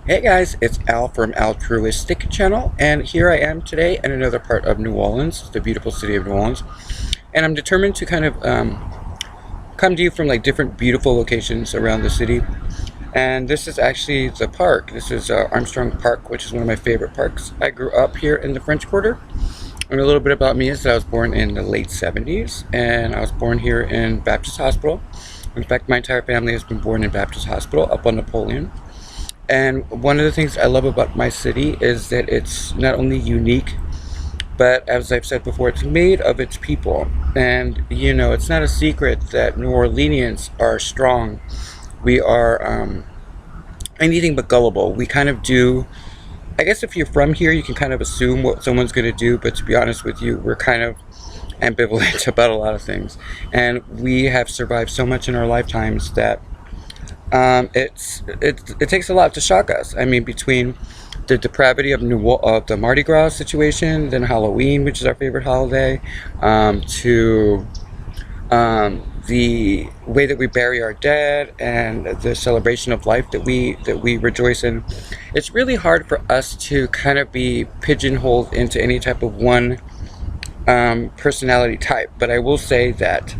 Hey guys, it's Al from Altruistic Channel, and here I am today in another part of New Orleans, the beautiful city of New Orleans. And I'm determined to kind of come to you from like different beautiful locations around the city. And this is actually the park. This is Armstrong Park, which is one of my favorite parks. I grew up here in the French Quarter. And a little bit about me is that I was born in the late 70s, and I was born here in Baptist Hospital. In fact, my entire family has been born in Baptist Hospital up on Napoleon. And one of the things I love about my city is that it's not only unique, but as I've said before, it's made of its people. And, you know, it's not a secret that New Orleanians are strong. We are anything but gullible. We kind of do, I guess if you're from here, you can kind of assume what someone's going to do. But to be honest with you, we're kind of ambivalent about a lot of things. And we have survived so much in our lifetimes that it takes a lot to shock us. I mean, between the depravity of the Mardi Gras situation, then Halloween, which is our favorite holiday, to the way that we bury our dead and the celebration of life that we rejoice in. It's really hard for us to kind of be pigeonholed into any type of one personality type. But I will say that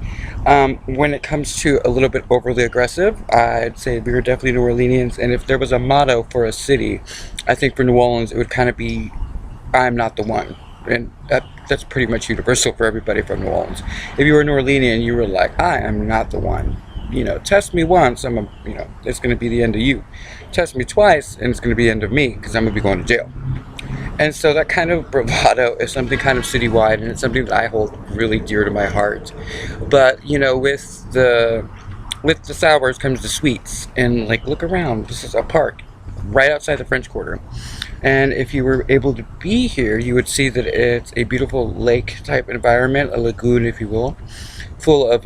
when it comes to a little bit overly aggressive, I'd say we were definitely New Orleanians. And if there was a motto for a city, I think for New Orleans, it would kind of be, I'm not the one. And that's pretty much universal for everybody from New Orleans. If you were a New Orleanian, you were like, I am not the one. You know, test me once, it's going to be the end of you. Test me twice, and it's going to be the end of me, because I'm going to be going to jail. And so that kind of bravado is something kind of citywide, and it's something that I hold really dear to my heart. But, you know, with the sours comes the sweets. And, like, look around. This is a park right outside the French Quarter. And if you were able to be here, you would see that it's a beautiful lake-type environment, a lagoon, if you will, full of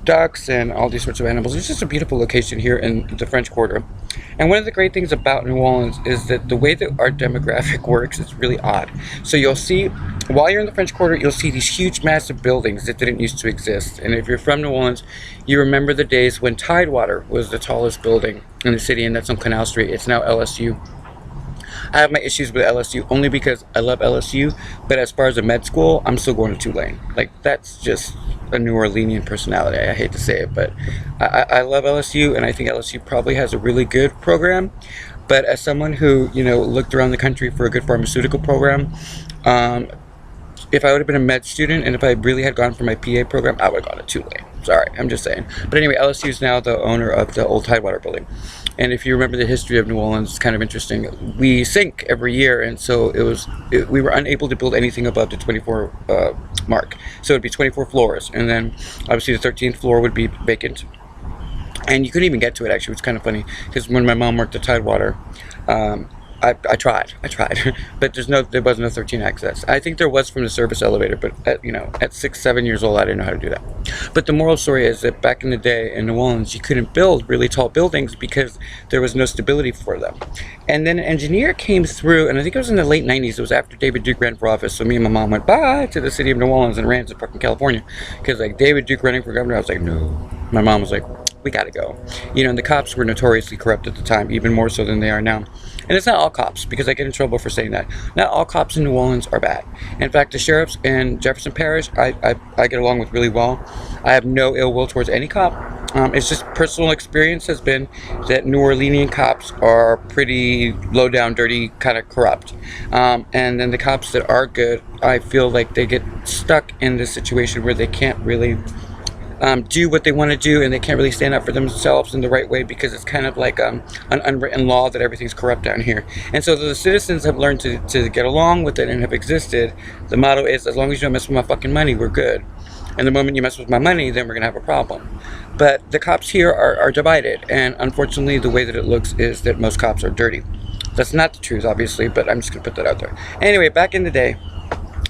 ducks and all these sorts of animals. It's just a beautiful location here in the French Quarter. And one of the great things about New Orleans is that the way that our demographic works is really odd. So you'll see, while you're in the French Quarter, you'll see these huge, massive buildings that didn't used to exist. And if you're from New Orleans, you remember the days when Tidewater was the tallest building in the city, and that's on Canal Street. It's now LSU. I have my issues with LSU only because I love LSU, but as far as a med school, I'm still going to Tulane. Like, that's just a New Orleanian personality. I hate to say it, but I love LSU, and I think LSU probably has a really good program. But as someone who, you know, looked around the country for a good pharmaceutical program, if I would have been a med student and if I really had gone for my PA program, I would have gone to Tulane. Sorry, I'm just saying. But anyway, LSU is now the owner of the old Tidewater building. And if you remember the history of New Orleans, it's kind of interesting. We sink every year, and so we were unable to build anything above the 24 mark. So it would be 24 floors, and then obviously the 13th floor would be vacant. And you couldn't even get to it, actually, which is kind of funny, because when my mom worked at Tidewater, I tried, but there was no 13 access. I think there was from the service elevator, but at 6, 7 years old, I didn't know how to do that. But the moral story is that back in the day in New Orleans, you couldn't build really tall buildings because there was no stability for them. And then an engineer came through, and I think it was in the late 90s. It was after David Duke ran for office. So me and my mom went bye to the city of New Orleans and ran to fucking California, because like David Duke running for governor, I was like, no. My mom was like, we gotta go. You know, and the cops were notoriously corrupt at the time, even more so than they are now. And it's not all cops, because I get in trouble for saying that. Not all cops in New Orleans are bad. In fact, the sheriffs in Jefferson Parish, I get along with really well. I have no ill will towards any cop. It's just personal experience has been that New Orleanian cops are pretty low down, dirty, kind of corrupt. And then the cops that are good, I feel like they get stuck in this situation where they can't really do what they want to do, and they can't really stand up for themselves in the right way, because it's kind of like an unwritten law that everything's corrupt down here. And so the citizens have learned to get along with it and have existed. The motto is, as long as you don't mess with my fucking money, we're good. And the moment you mess with my money, then we're going to have a problem. But the cops here are divided, and unfortunately the way that it looks is that most cops are dirty. That's not the truth, obviously, but I'm just going to put that out there. Anyway, back in the day,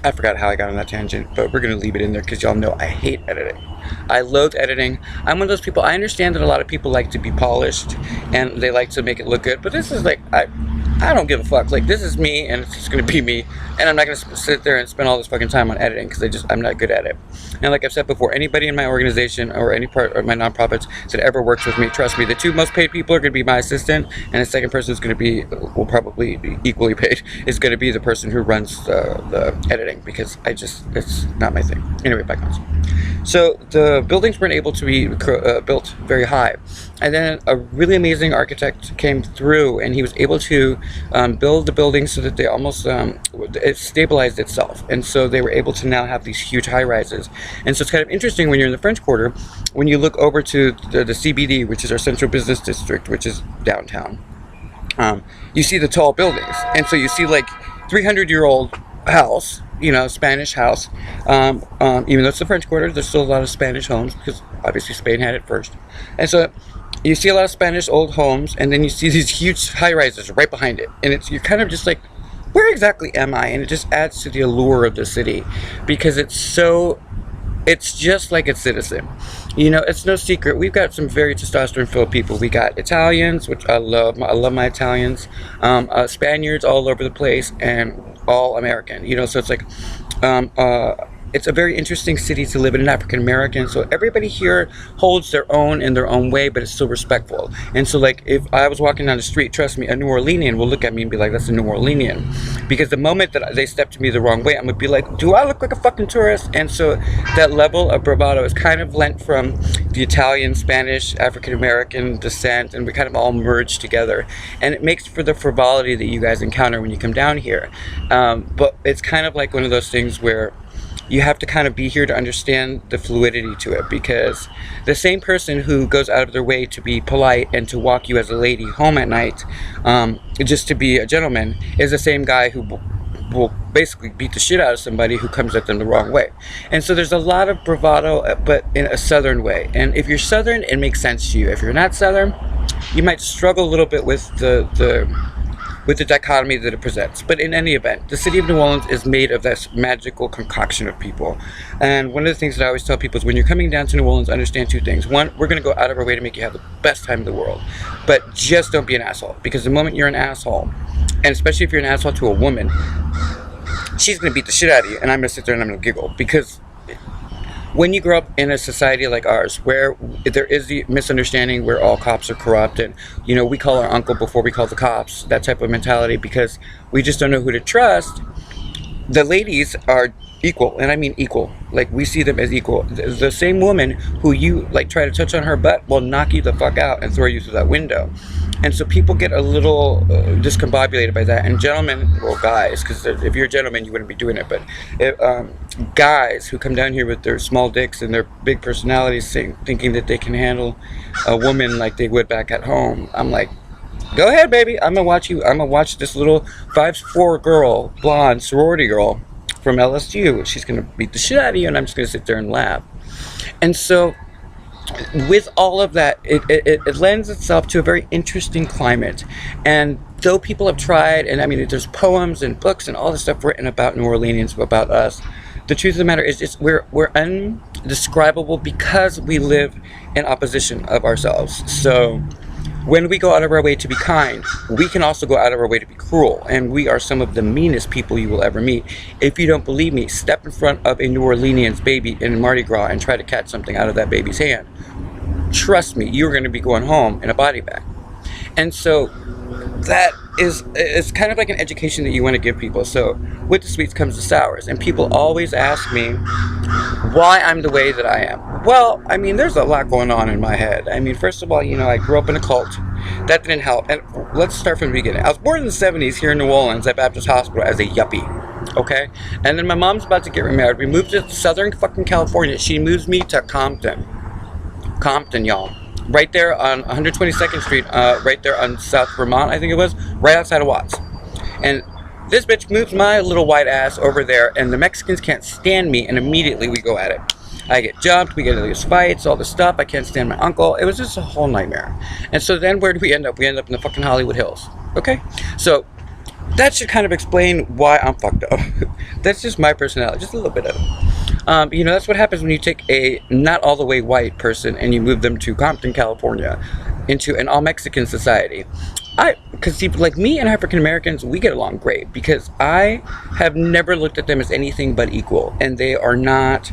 I forgot how I got on that tangent, but we're going to leave it in there because y'all know I hate editing. I loathe editing. I'm one of those people, I understand that a lot of people like to be polished and they like to make it look good, but this is like, I don't give a fuck. Like, this is me, and it's just gonna be me, and I'm not gonna sit there and spend all this fucking time on editing because I'm not good at it. And like I've said before, anybody in my organization or any part of my nonprofits that ever works with me, trust me, the two most paid people are gonna be my assistant, and the second person is gonna be, will probably be equally paid, is gonna be the person who runs the editing, because it's not my thing. Anyway, back on. So the buildings weren't able to be built very high, and then a really amazing architect came through, and he was able to build the buildings so that they almost it stabilized itself, and so they were able to now have these huge high rises. And so it's kind of interesting when you're in the French Quarter, when you look over to the CBD, which is our central business district, which is downtown. You see the tall buildings, and so you see like 300-year-old house, you know, Spanish house. Even though it's the French Quarter, there's still a lot of Spanish homes because obviously Spain had it first. And so you see a lot of Spanish old homes, and then you see these huge high rises right behind it, and you're kind of just like, where exactly am I? And it just adds to the allure of the city, because it's just like its citizen. You know, it's no secret. We've got some very testosterone-filled people. We got Italians, which I love. I love my Italians. Spaniards all over the place, and all American. You know, so it's like, it's a very interesting city to live in, an African American. So everybody here holds their own in their own way, but it's still respectful. And so, like, if I was walking down the street, trust me, a New Orleanian will look at me and be like, that's a New Orleanian. Because the moment that they step to me the wrong way, I'm gonna be like, do I look like a fucking tourist? And so that level of bravado is kind of lent from the Italian, Spanish, African American descent, and we kind of all merge together. And it makes for the frivolity that you guys encounter when you come down here. But it's kind of like one of those things where you have to kind of be here to understand the fluidity to it, because the same person who goes out of their way to be polite and to walk you as a lady home at night, just to be a gentleman, is the same guy who will basically beat the shit out of somebody who comes at them the wrong way. And so there's a lot of bravado, but in a Southern way. And if you're Southern, it makes sense to you. If you're not Southern, you might struggle a little bit with the dichotomy that it presents. But in any event, the city of New Orleans is made of this magical concoction of people. And one of the things that I always tell people is, when you're coming down to New Orleans, understand two things. One, we're going to go out of our way to make you have the best time in the world. But just don't be an asshole. Because the moment you're an asshole, and especially if you're an asshole to a woman, she's going to beat the shit out of you. And I'm going to sit there and I'm going to giggle. Because when you grow up in a society like ours, where there is the misunderstanding where all cops are corrupt, and, you know, we call our uncle before we call the cops, that type of mentality, because we just don't know who to trust, the ladies are equal, and I mean equal. Like, we see them as equal. The same woman who you, like, try to touch on her butt will knock you the fuck out and throw you through that window. And so people get a little discombobulated by that. And gentlemen, well, guys, because if you're a gentleman, you wouldn't be doing it, but guys who come down here with their small dicks and their big personalities, thinking that they can handle a woman like they would back at home, I'm like, go ahead, baby. I'm gonna watch you. I'm gonna watch this little 5'4" girl, blonde sorority girl from LSU. She's gonna beat the shit out of you, and I'm just gonna sit there and laugh. And so, with all of that, it lends itself to a very interesting climate. And though people have tried, and I mean, there's poems and books and all this stuff written about New Orleanians, about us, the truth of the matter is we're undescribable because we live in opposition of ourselves. So when we go out of our way to be kind, we can also go out of our way to be cruel. And we are some of the meanest people you will ever meet. If you don't believe me, step in front of a New Orleanian's baby in Mardi Gras and try to catch something out of that baby's hand. Trust me, you're going to be going home in a body bag. And so that is kind of like an education that you want to give people. So with the sweets comes the sours. And people always ask me why I'm the way that I am. Well, I mean, there's a lot going on in my head. I mean, first of all, you know, I grew up in a cult. That didn't help. And let's start from the beginning. I was born in the 70s here in New Orleans at Baptist Hospital as a yuppie. Okay? And then my mom's about to get remarried. We moved to Southern fucking California. She moves me to Compton. Compton, y'all. Right there on 122nd Street, right there on South Vermont, I think it was, right outside of Watts. And this bitch moves my little white ass over there, and the Mexicans can't stand me, and immediately we go at it. I get jumped, we get into these fights, all this stuff. I can't stand my uncle. It was just a whole nightmare. And so then where do we end up? We end up in the fucking Hollywood Hills. Okay? So that should kind of explain why I'm fucked up. That's just my personality, just a little bit of it. You know, that's what happens when you take a not all the way white person and you move them to Compton, California, into an all Mexican society. Because see, like me and African Americans, we get along great because I have never looked at them as anything but equal, and they are not.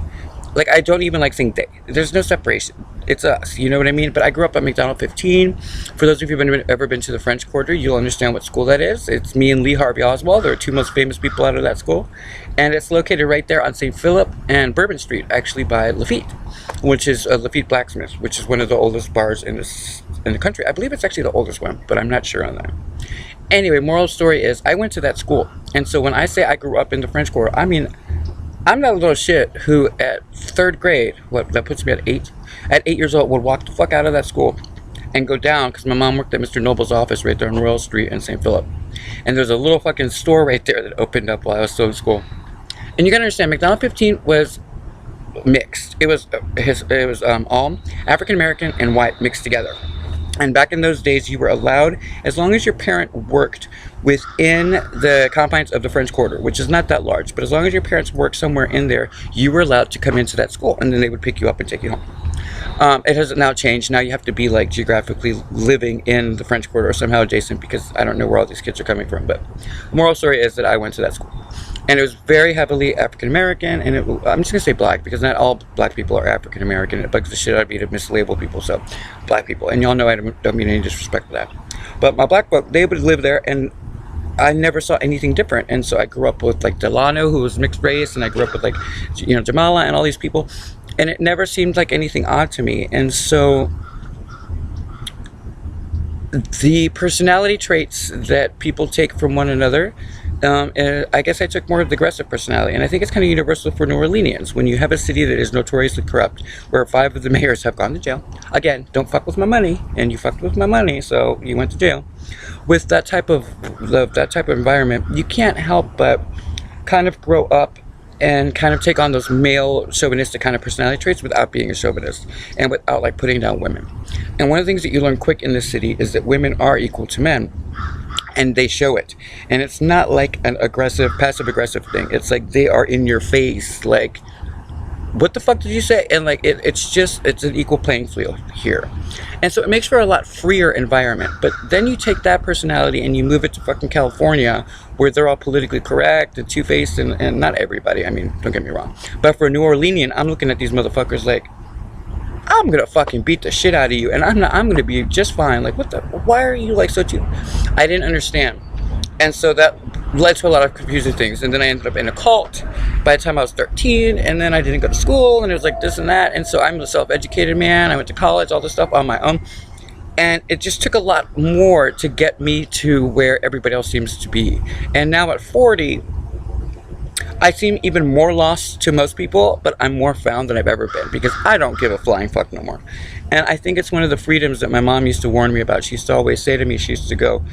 Like, I don't even like saying they. There's no separation. It's us, you know what I mean? But I grew up at McDonald 15. For those of you who've ever been to the French Quarter, you'll understand what school that is. It's me and Lee Harvey Oswald. They're two most famous people out of that school. And it's located right there on St. Philip and Bourbon Street, actually by Lafitte, which is Lafitte Blacksmith, which is one of the oldest bars in the country. I believe it's actually the oldest one, but I'm not sure on that. Anyway, moral story is I went to that school. And so when I say I grew up in the French Quarter, I mean, I'm that little shit who at 3rd grade, that puts me at 8 years old, would walk the fuck out of that school and go down, because my mom worked at Mr. Noble's office right there on Royal Street in St. Philip. And there's a little fucking store right there that opened up while I was still in school. And you gotta understand, McDonald 15 was mixed. It was all African American and white mixed together. And back in those days, you were allowed, as long as your parent worked within the confines of the French Quarter, which is not that large, but as long as your parents worked somewhere in there, you were allowed to come into that school, and then they would pick you up and take you home. It has now changed. Now you have to be like geographically living in the French Quarter or somehow adjacent, because I don't know where all these kids are coming from. But the moral story is that I went to that school. And it was very heavily African American, and I'm just gonna say black because not all black people are African American. It bugs the shit out of me to mislabel people, so black people. And y'all know I don't mean any disrespect to that. But my black folk, they would live there, and I never saw anything different. And so I grew up with like Delano, who was mixed race, and I grew up with like, you know, Jamala and all these people, and it never seemed like anything odd to me. And so the personality traits that people take from one another, I guess I took more of the aggressive personality, and I think it's kind of universal for New Orleanians. When you have a city that is notoriously corrupt, where 5 of the mayors have gone to jail, again, don't fuck with my money, and you fucked with my money, so you went to jail. With that type of environment, you can't help but kind of grow up and kind of take on those male chauvinistic kind of personality traits without being a chauvinist and without like putting down women. And one of the things that you learn quick in this city is that women are equal to men. And they show it. And it's not like an aggressive, passive-aggressive thing. It's like they are in your face, like, what the fuck did you say? And like, it's an equal playing field here. And so it makes for a lot freer environment. But then you take that personality and you move it to fucking California, where they're all politically correct and two-faced, and not everybody, I mean, don't get me wrong. But for a New Orleanian, I'm looking at these motherfuckers like, I'm gonna fucking beat the shit out of you, and I'm gonna be just fine. Like, why are you like so too? I didn't understand. And so that led to a lot of confusing things. And then I ended up in a cult by the time I was 13, and then I didn't go to school, and it was like this and that. And so I'm a self-educated man. I went to college, all this stuff on my own. And it just took a lot more to get me to where everybody else seems to be. And now at 40, I seem even more lost to most people, but I'm more found than I've ever been, because I don't give a flying fuck no more. And I think it's one of the freedoms that my mom used to warn me about. She used to always say to me, she used to go,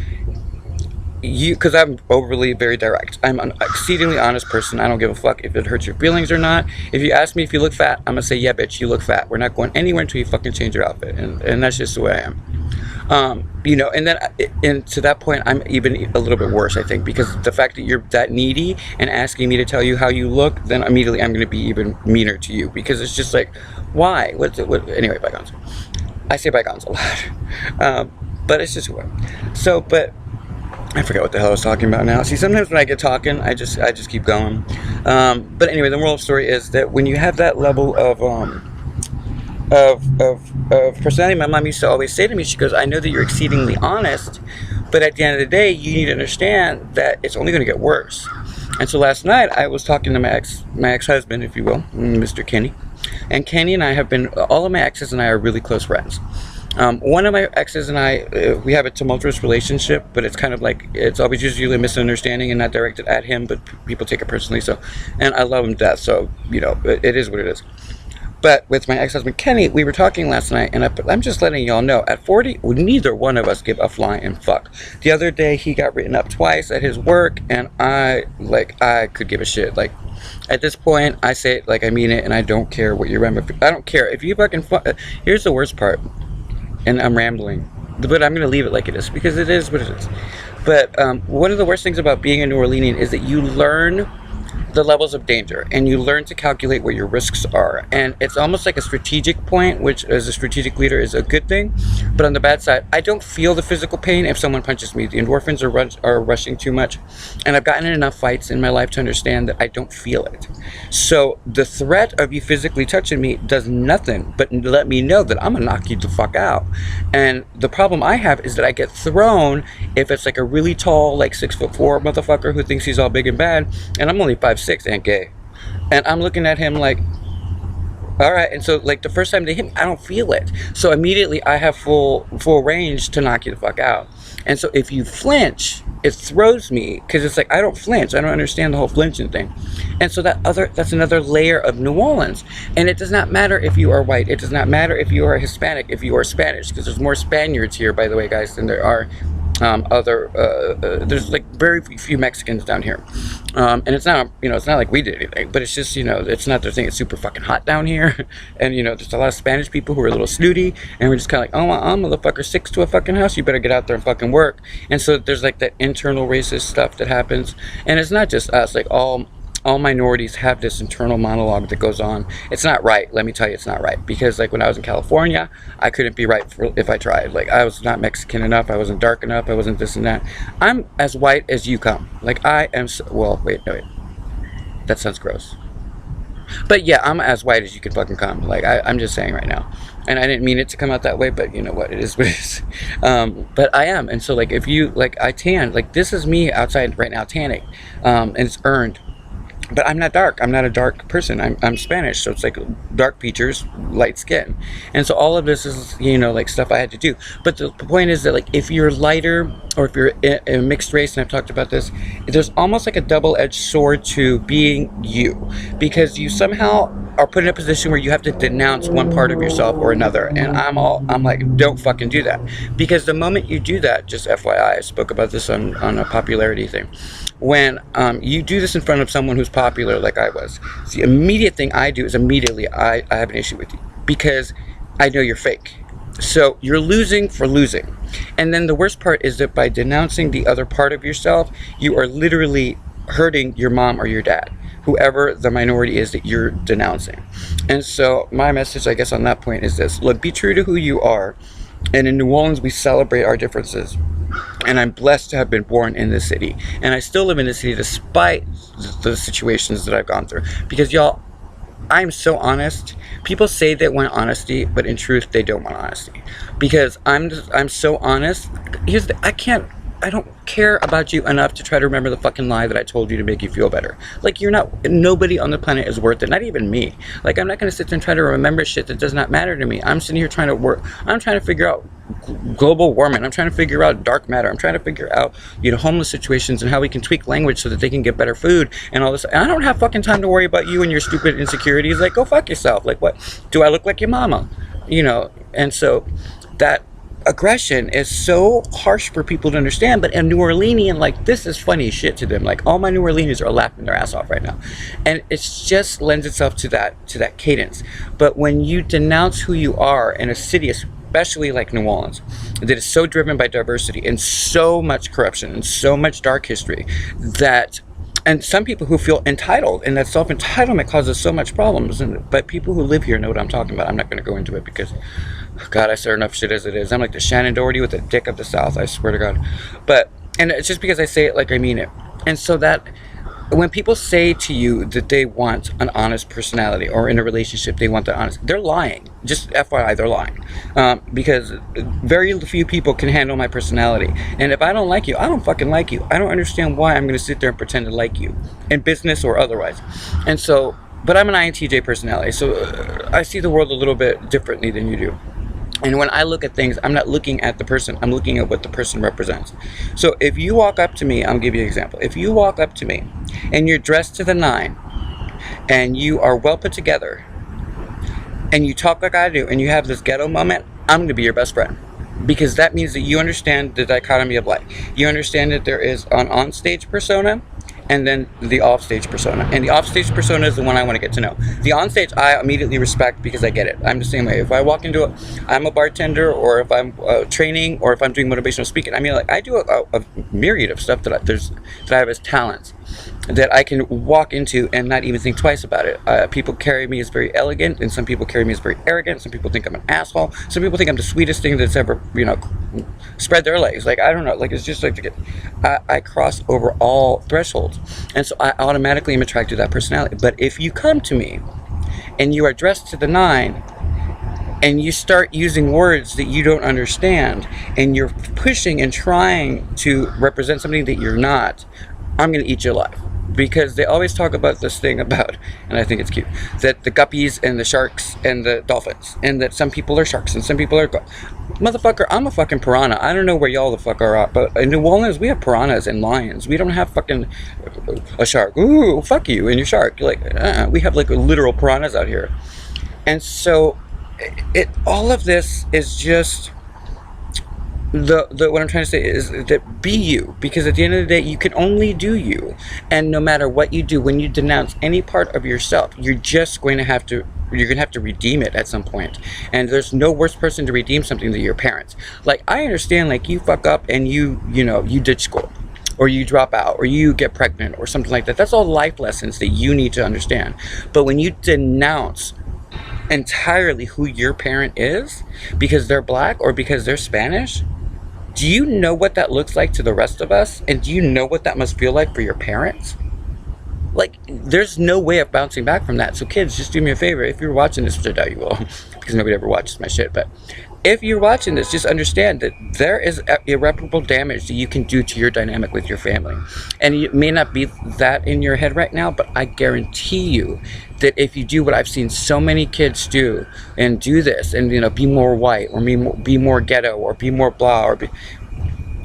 because I'm overly very direct. I'm an exceedingly honest person. I don't give a fuck if it hurts your feelings or not. If you ask me if you look fat, I'm gonna say, yeah, bitch, you look fat. We're not going anywhere until you fucking change your outfit. And that's just the way I am. You know, and then and to that point, I'm even a little bit worse, I think, because the fact that you're that needy and asking me to tell you how you look, then immediately I'm going to be even meaner to you, because it's just like, why? Anyway, bygones. I say bygones a lot, but it's just who I am. So, but I forget what the hell I was talking about now. See, sometimes when I get talking, I just keep going. But anyway, the moral of the story is that when you have that level of personality, my mom used to always say to me, she goes, I know that you're exceedingly honest, but at the end of the day, you need to understand that it's only going to get worse. And so last night, I was talking to my ex-husband, if you will, Mr. Kenny. And Kenny and I have been, all of my exes and I are really close friends. One of my exes and I, we have a tumultuous relationship, but it's kind of like, it's always usually a misunderstanding and not directed at him, but people take it personally. So, and I love him to death, so, you know, it is what it is. But with my ex-husband Kenny, we were talking last night, and I'm just letting y'all know, at 40, neither one of us give a flying fuck. The other day, he got written up twice at his work, and I could give a shit. Like, at this point, I say it like I mean it, and I don't care what you remember. I don't care. If you fucking here's the worst part, and I'm rambling, but I'm going to leave it like it is, because it is what it is. But one of the worst things about being a New Orleanian is that you learn the levels of danger, and you learn to calculate what your risks are. And it's almost like a strategic point, which as a strategic leader is a good thing. But on the bad side, I don't feel the physical pain if someone punches me. The endorphins are rushing too much, and I've gotten in enough fights in my life to understand that I don't feel it. So the threat of you physically touching me does nothing but let me know that I'm gonna knock you the fuck out. And the problem I have is that I get thrown if it's like a really tall, like 6'4" motherfucker who thinks he's all big and bad, and I'm only 5'6" and gay. And I'm looking at him like, all right. And so like the first time they hit me, I don't feel it. So immediately I have full range to knock you the fuck out. And so if you flinch, it throws me, because it's like, I don't flinch. I don't understand the whole flinching thing. And so that's another layer of New Orleans. And it does not matter if you are white. It does not matter if you are Hispanic, if you are Spanish, because there's more Spaniards here, by the way, guys, than there are there's like very few Mexicans down here. And it's not, it's not like we did anything, but it's just, it's not their thing. It's super fucking hot down here. And, there's a lot of Spanish people who are a little snooty, and we're just kind of like, oh, motherfucker, 6 to a fucking house. You better get out there and fucking work. And so there's like that internal racist stuff that happens. And it's not just us, like all minorities have this internal monologue that goes on. It's not right. Let me tell you, it's not right. Because like when I was in California, I couldn't be right if I tried. Like I was not Mexican enough. I wasn't dark enough. I wasn't this and that. I'm as white as you come. Like I am, well, wait. That sounds gross. But yeah, I'm as white as you can fucking come. Like I'm just saying right now. And I didn't mean it to come out that way, but you know what, it is what it is. But I am. And so like if you, like I tan, like this is me outside right now tanning. And it's earned. But I'm not dark. I'm not a dark person. I'm Spanish, so it's like dark features, light skin. And so all of this is, like stuff I had to do. But the point is that like if you're lighter, or if you're a mixed race, and I've talked about this, there's almost like a double-edged sword to being you, because you somehow are put in a position where you have to denounce one part of yourself or another. And I'm like, don't fucking do that. Because the moment you do that, just FYI, I spoke about this on a popularity thing. When you do this in front of someone who's popular like I was, the immediate thing I do is immediately I have an issue with you, because I know you're fake. So you're losing for losing. And then the worst part is that by denouncing the other part of yourself, you are literally hurting your mom or your dad, whoever the minority is that you're denouncing. And so my message, I guess, on that point is this. Look, be true to who you are. And in New Orleans, we celebrate our differences. And I'm blessed to have been born in this city. And I still live in this city despite the situations that I've gone through. Because y'all, I'm so honest. People say they want honesty, but in truth, they don't want honesty. Because I'm so honest. I don't care about you enough to try to remember the fucking lie that I told you to make you feel better. Like, nobody on the planet is worth it, not even me. Like, I'm not going to sit there and try to remember shit that does not matter to me. I'm sitting here trying to work. I'm trying to figure out global warming. I'm trying to figure out dark matter. I'm trying to figure out, homeless situations and how we can tweak language so that they can get better food and all this. And I don't have fucking time to worry about you and your stupid insecurities. Like, go fuck yourself. Like, what? Do I look like your mama? And so that aggression is so harsh for people to understand, but a New Orleanian, like, this is funny shit to them. Like, all my New Orleanians are laughing their ass off right now, and it just lends itself to that cadence. But when you denounce who you are in a city, especially like New Orleans, that is so driven by diversity and so much corruption and so much dark history, and some people who feel entitled, and that self-entitlement causes so much problems. But people who live here know what I'm talking about. I'm not going to go into it because, God, I say enough shit as it is. I'm like the Shannon Doherty with the dick of the South, I swear to God. And it's just because I say it like I mean it. And so that when people say to you that they want an honest personality, or in a relationship they want the honest, they're lying. Just FYI, they're lying. Because very few people can handle my personality. And if I don't like you, I don't fucking like you. I don't understand why I'm going to sit there and pretend to like you, in business or otherwise. And so, but I'm an INTJ personality, so I see the world a little bit differently than you do. And when I look at things, I'm not looking at the person, I'm looking at what the person represents. So if you walk up to me, I'll give you an example. If you walk up to me and you're dressed to the nine, and you are well put together, and you talk like I do, and you have this ghetto moment, I'm going to be your best friend. Because that means that you understand the dichotomy of life. You understand that there is an on-stage persona, and then the off-stage persona. And the off-stage persona is the one I want to get to know. The on-stage I immediately respect because I get it. I'm the same way. If I walk into I'm a bartender, or if I'm training, or if I'm doing motivational speaking, I mean, like, I do a myriad of stuff that I have as talents. that I can walk into and not even think twice about it. People carry me as very elegant, and some people carry me as very arrogant. Some people think I'm an asshole. Some people think I'm the sweetest thing that's ever, spread their legs. Like, I don't know. Like, it's just like I cross over all thresholds, and so I automatically am attracted to that personality. But if you come to me and you are dressed to the nine, and you start using words that you don't understand, and you're pushing and trying to represent something that you're not, I'm going to eat you alive. Because they always talk about this thing about, and I think it's cute, that the guppies and the sharks and the dolphins, and that some people are sharks and some people are... Motherfucker, I'm a fucking piranha. I don't know where y'all the fuck are at, but in New Orleans, we have piranhas and lions. We don't have fucking a shark. Ooh, fuck you and your shark. Like, we have like literal piranhas out here. And so... all of this is just what I'm trying to say is that be you, because at the end of the day you can only do you, and no matter what you do, when you denounce any part of yourself, you're going to have to redeem it at some point. And there's no worse person to redeem something than your parents. Like, I understand, like, you fuck up and you ditch school, or you drop out, or you get pregnant or something like that. That's all life lessons that you need to understand. But when you denounce entirely who your parent is because they're black or because they're Spanish, do you know what that looks like to the rest of us? And do you know what that must feel like for your parents? Like, there's no way of bouncing back from that. So kids, just do me a favor. If you're watching this, which I doubt you will, because nobody ever watches my shit, but if you're watching this, just understand that there is irreparable damage that you can do to your dynamic with your family. And it may not be that in your head right now, but I guarantee you that if you do what I've seen so many kids do, and do this, and be more white, or be more ghetto, or be more blah, or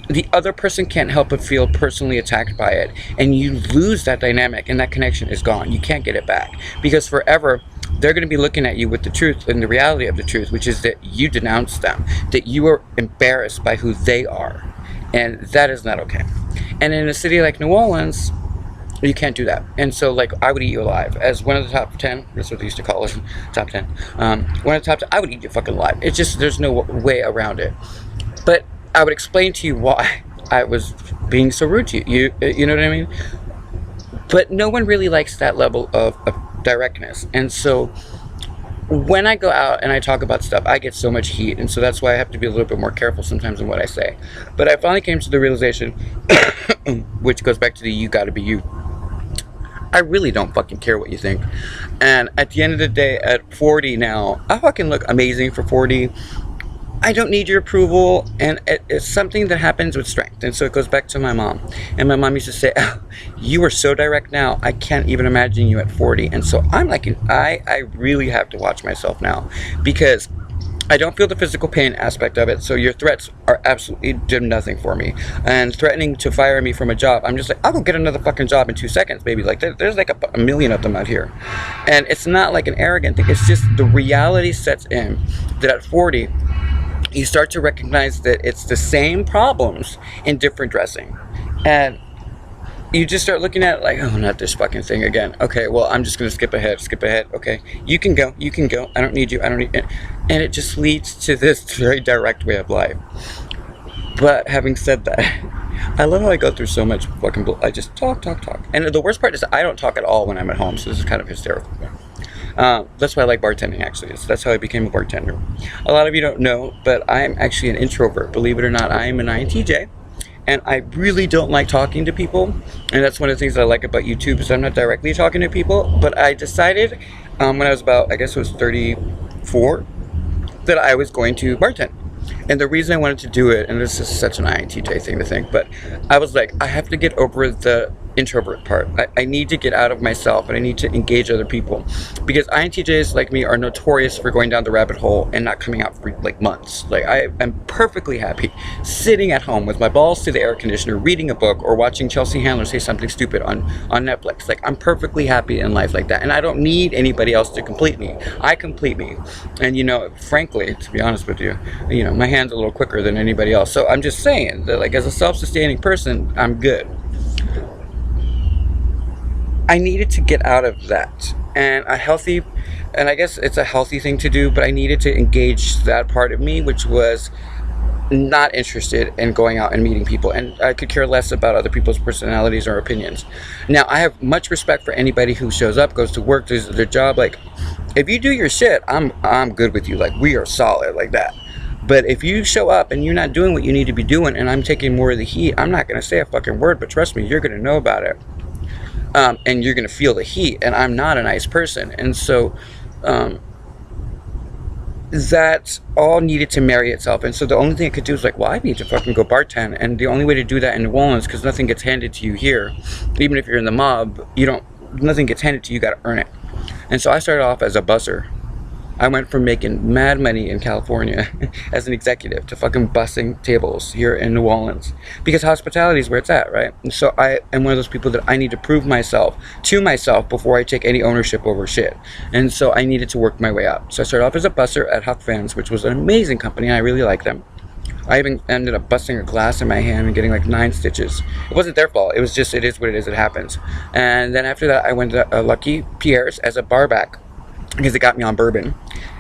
the other person can't help but feel personally attacked by it, and you lose that dynamic, and that connection is gone. You can't get it back, because forever they're going to be looking at you with the truth and the reality of the truth, which is that you denounced them, that you are embarrassed by who they are, and that is not okay. And in a city like New Orleans, you can't do that. And so, like, I would eat you alive. As one of the top 10, that's what they used to call us, top 10. One of the top 10, I would eat you fucking alive. It's just, there's no way around it. But I would explain to you why I was being so rude to you. You know what I mean? But no one really likes that level of directness. And so when I go out and I talk about stuff, I get so much heat. And so that's why I have to be a little bit more careful sometimes in what I say. But I finally came to the realization, which goes back to the you gotta be you. I really don't fucking care what you think. And at the end of the day, at 40 now, I fucking look amazing for 40. I don't need your approval, and it's something that happens with strength. And so it goes back to my mom. And my mom used to say, oh, you are so direct now, I can't even imagine you at 40. And so I'm like, I really have to watch myself now, because I don't feel the physical pain aspect of it. So your threats are absolutely do nothing for me. And threatening to fire me from a job, I'm just like, I'll go get another fucking job in 2 seconds, baby. Like, there's like a million of them out here. And it's not like an arrogant thing. It's just the reality sets in that at 40, you start to recognize that it's the same problems in different dressing. And you just start looking at it like, oh, not this fucking thing again. Okay, well, I'm just going to skip ahead. Okay, you can go. I don't need you. I don't need it. And it just leads to this very direct way of life. But having said that, I love how I go through so much fucking I just talk. And the worst part is I don't talk at all when I'm at home, so this is kind of hysterical. That's why I like bartending, actually. That's how I became a bartender. A lot of you don't know, but I'm actually an introvert. Believe it or not, I am an INTJ. And I really don't like talking to people. And that's one of the things that I like about YouTube, is I'm not directly talking to people. But I decided when I was about, I guess it was 34, that I was going to bartend. And the reason I wanted to do it, and this is such an INTJ thing to think, but I was like, I have to get over the introvert part. I need to get out of myself, and I need to engage other people, because INTJs like me are notorious for going down the rabbit hole and not coming out for like months. Like, I am perfectly happy sitting at home with my balls to the air conditioner, reading a book, or watching Chelsea Handler say something stupid on Netflix. Like, I'm perfectly happy in life like that, and I don't need anybody else to complete me. I complete me. And frankly, to be honest with you, my hand's a little quicker than anybody else. So I'm just saying that, like, as a self-sustaining person, I'm good. I needed to get out of that, and I guess it's a healthy thing to do, but I needed to engage that part of me, which was not interested in going out and meeting people, and I could care less about other people's personalities or opinions. Now, I have much respect for anybody who shows up, goes to work, does their job. Like, if you do your shit, I'm good with you. Like, we are solid like that. But if you show up and you're not doing what you need to be doing, and I'm taking more of the heat, I'm not going to say a fucking word, but trust me, you're going to know about it. And you're going to feel the heat, and I'm not a nice person. And so that all needed to marry itself. And so the only thing I could do is like, well, I need to fucking go bartend. And the only way to do that in New Orleans, because nothing gets handed to you here, even if you're in the mob, nothing gets handed to you, you got to earn it. And so I started off as a busser. I went from making mad money in California as an executive to fucking bussing tables here in New Orleans, because hospitality is where it's at, right? And so I am one of those people that I need to prove myself to myself before I take any ownership over shit. And so I needed to work my way up. So I started off as a busser at Huck Fans, which was an amazing company, and I really liked them. I even ended up busting a glass in my hand and getting like 9 stitches. It wasn't their fault. It was just, it is what it is. It happens. And then after that, I went to Lucky Pierre's as a barback, because it got me on bourbon.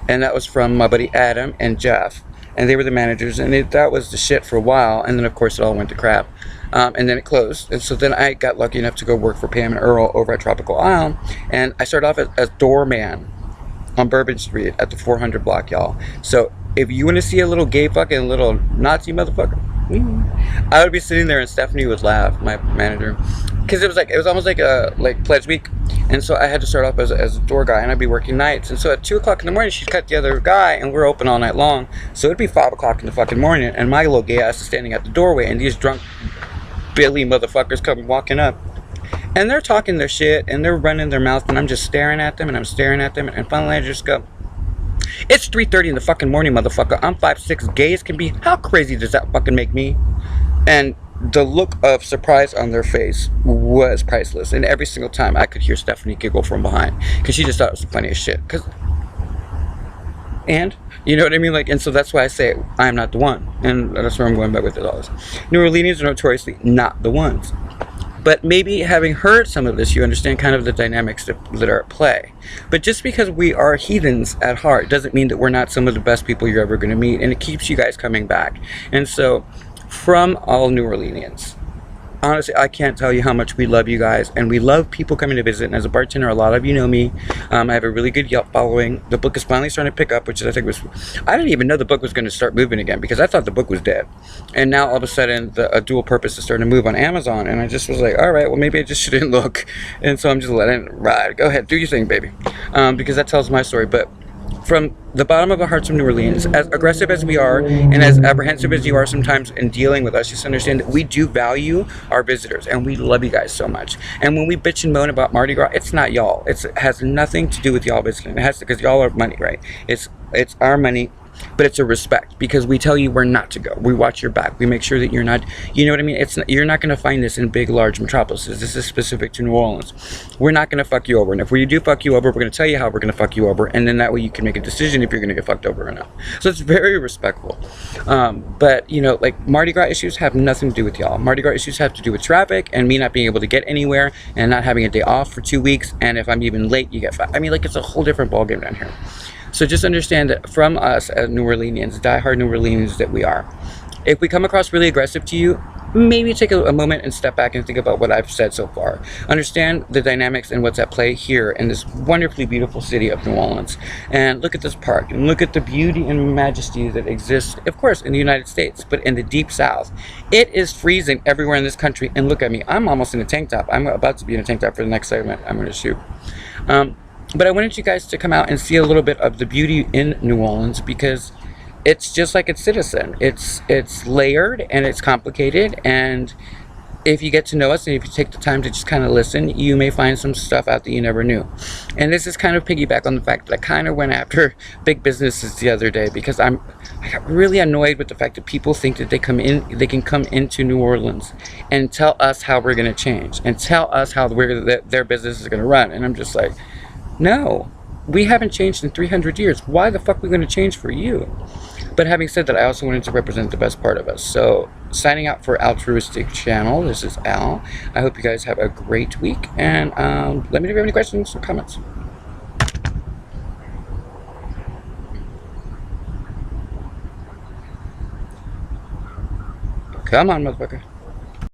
And that was from my buddy Adam and Jeff, and they were the managers, and that was the shit for a while. And then of course it all went to crap, and then it closed. And so then I got lucky enough to go work for Pam and Earl over at Tropical Isle, and I started off as doorman on Bourbon Street at the 400 block, y'all. So if you want to see a little gay fucking little Nazi motherfucker, I would be sitting there and Stephanie would laugh, my manager, because it was almost like a pledge week. And so I had to start off as a door guy, and I'd be working nights. And so at 2 o'clock in the morning, she'd cut the other guy, and we're open all night long. So it'd be 5 o'clock in the fucking morning, and my little gay ass is standing at the doorway, and these drunk Billy motherfuckers come walking up. And they're talking their shit, and they're running their mouth, and I'm just staring at them, and I'm staring at them. And finally I just go, it's 3:30 in the fucking morning, motherfucker. I'm 5'6", gay as can be. How crazy does that fucking make me? And the look of surprise on their face was priceless. And every single time I could hear Stephanie giggle from behind, because she just thought it was the funniest shit. And you know what I mean? Like, and so that's why I say I'm not the one. And that's where I'm going back with it all. New Orleanians are notoriously not the ones. But maybe having heard some of this, you understand kind of the dynamics that are at play. But just because we are heathens at heart doesn't mean that we're not some of the best people you're ever going to meet. And it keeps you guys coming back. And so, from all New Orleanians, honestly, I can't tell you how much we love you guys, and we love people coming to visit. And as a bartender, a lot of you know me. I have a really good Yelp following. The book is finally starting to pick up, which I think I didn't even know the book was going to start moving again, because I thought the book was dead. And now all of a sudden, a dual purpose is starting to move on Amazon, and I just was like, all right, well, maybe I just shouldn't look. And so I'm just letting it ride. Go ahead, do your thing, baby, because that tells my story. But from the bottom of our hearts of New Orleans, as aggressive as we are and as apprehensive as you are sometimes in dealing with us, just understand that we do value our visitors, and we love you guys so much. And when we bitch and moan about Mardi Gras, it's not y'all. It has nothing to do with y'all visiting. It has to, because y'all are money, right? It's our money. But it's a respect, because we tell you where not to go. We watch your back. We make sure that you're not, you know what I mean? You're not going to find this in big, large metropolises. This is specific to New Orleans. We're not going to fuck you over. And if we do fuck you over, we're going to tell you how we're going to fuck you over. And then that way you can make a decision if you're going to get fucked over or not. So it's very respectful. But, you know, like Mardi Gras issues have nothing to do with y'all. Mardi Gras issues have to do with traffic and me not being able to get anywhere and not having a day off for 2 weeks. And if I'm even late, you get fired. I mean, like, it's a whole different ballgame down here. So just understand that from us as New Orleanians, diehard New Orleanians that we are, if we come across really aggressive to you, maybe take a moment and step back and think about what I've said so far. Understand the dynamics and what's at play here in this wonderfully beautiful city of New Orleans. And look at this park, and look at the beauty and majesty that exists, of course, in the United States, but in the deep South. It is freezing everywhere in this country. And look at me, I'm almost in a tank top. I'm about to be in a tank top for the next segment I'm going to shoot. But I wanted you guys to come out and see a little bit of the beauty in New Orleans, because it's just like its citizen. It's layered and it's complicated, and if you get to know us and if you take the time to just kind of listen, you may find some stuff out that you never knew. And this is kind of piggyback on the fact that I kind of went after big businesses the other day, because I got really annoyed with the fact that people think that they can come into New Orleans and tell us how we're going to change and tell us how their business is going to run. And I'm just like, no, we haven't changed in 300 years. Why the fuck are we going to change for you? But having said that, I also wanted to represent the best part of us. So, signing out for Altruistic Channel, this is Al. I hope you guys have a great week. And let me know if you have any questions or comments. Come on, motherfucker.